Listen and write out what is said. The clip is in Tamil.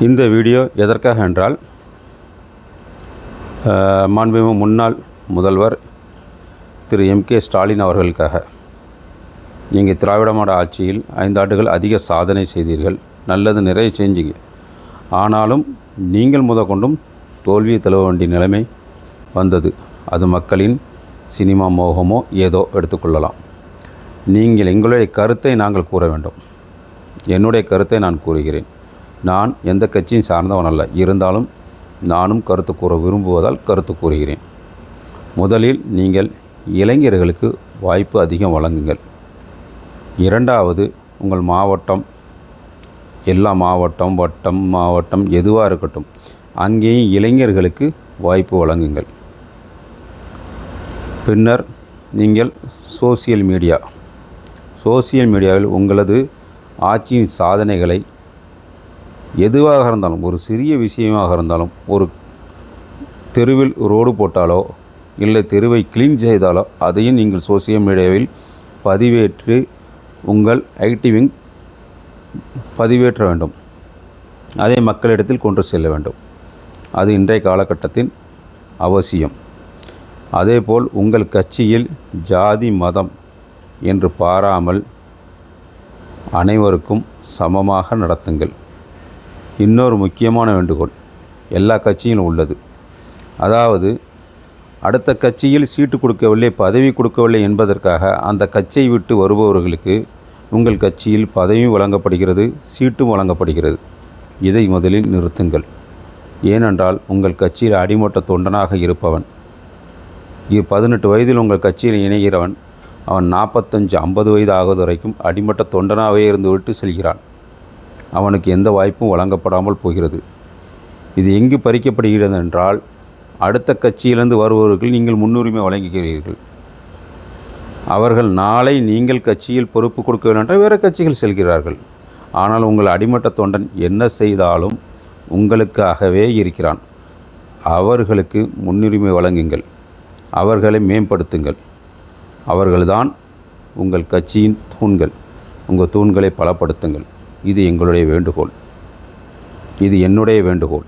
இந்த வீடியோ எதற்காக என்றால், மாண்புமிகு முன்னாள் முதல்வர் திரு M.K. ஸ்டாலின் அவர்களுக்காக. நீங்கள் திராவிட மாடல் ஆட்சியில் 5 ஆண்டுகள் அதிக சாதனை செய்தீர்கள், நல்லது நிறைய செஞ்சீங்க. ஆனாலும் நீங்கள் முதற்கொண்டும் தோல்வியை தழுவ வேண்டிய நிலைமை வந்தது. அது மக்களின் சினிமா மோகமோ ஏதோ எடுத்துக்கொள்ளலாம். நீங்கள் எங்களுடைய கருத்தை நாங்கள் கூற வேண்டும். என்னுடைய கருத்தை நான் கூறுகிறேன். நான் எந்த கட்சியும் சார்ந்தவன் அல்ல, இருந்தாலும் நானும் கருத்து கூற விரும்புவதால் கருத்து கூறுகிறேன். முதலில் நீங்கள் இளைஞர்களுக்கு வாய்ப்பு அதிகம் வழங்குங்கள். இரண்டாவது, உங்கள் மாவட்டம், எல்லா மாவட்டம், வட்டம், மாவட்டம் எதுவாக இருக்கட்டும், அங்கேயும் இளைஞர்களுக்கு வாய்ப்பு வழங்குங்கள். பின்னர் நீங்கள் சோசியல் மீடியாவில் உங்களது ஆட்சியின் சாதனைகளை எதுவாக இருந்தாலும், ஒரு சிறிய விஷயமாக இருந்தாலும், ஒரு தெருவில் ரோடு போட்டாலோ இல்லை தெருவை க்ளீன் செய்தாலோ அதையும் நீங்கள் சோசியல் மீடியாவில் பதிவேற்று உங்கள் ஐடி விங் பதிவேற்ற வேண்டும். அதை மக்களிடத்தில் கொண்டு செல்ல வேண்டும். அது இன்றைய காலகட்டத்தின் அவசியம். அதேபோல் உங்கள் கட்சியில் ஜாதி மதம் என்று பாராமல் அனைவருக்கும் சமமாக நடத்துங்கள். இன்னொரு முக்கியமான வேண்டுகோள் எல்லா கட்சியிலும் உள்ளது. அதாவது, அடுத்த கட்சியில் சீட்டு கொடுக்கவில்லை, பதவி கொடுக்கவில்லை என்பதற்காக அந்த கட்சியை விட்டு வருபவர்களுக்கு உங்கள் கட்சியில் பதவியும் வழங்கப்படுகிறது, சீட்டும் வழங்கப்படுகிறது. இதை முதலில் நிறுத்துங்கள். ஏனென்றால் உங்கள் கட்சியில் அடிமட்ட தொண்டனாக இருப்பவன், 18 வயதில் உங்கள் கட்சியில் இணைகிறவன், அவன் 45-50 வயது ஆகுவது வரைக்கும் அடிமட்ட தொண்டனாகவே இருந்துவிட்டு செல்கிறான். அவனுக்கு எந்த வாய்ப்பும் வழங்கப்படாமல் போகிறது. இது எங்கு பறிக்கப்படுகிறது என்றால், அடுத்த கட்சியிலிருந்து வருபவர்கள் நீங்கள் முன்னுரிமை வழங்குகிறீர்கள். அவர்கள் நாளை நீங்கள் கட்சியில் பொறுப்பு கொடுக்க வேண்டும் என்றால் வேறு கட்சிகள் செல்கிறார்கள். ஆனால் உங்கள் அடிமட்ட தொண்டன் என்ன செய்தாலும் உங்களுக்காகவே இருக்கிறான். அவர்களுக்கு முன்னுரிமை வழங்குங்கள், அவர்களை மேம்படுத்துங்கள். அவர்கள்தான் உங்கள் கட்சியின் தூண்கள். உங்கள் தூண்களை பலப்படுத்துங்கள். இது எங்களுடைய வேண்டுகோள், இது என்னுடைய வேண்டுகோள்.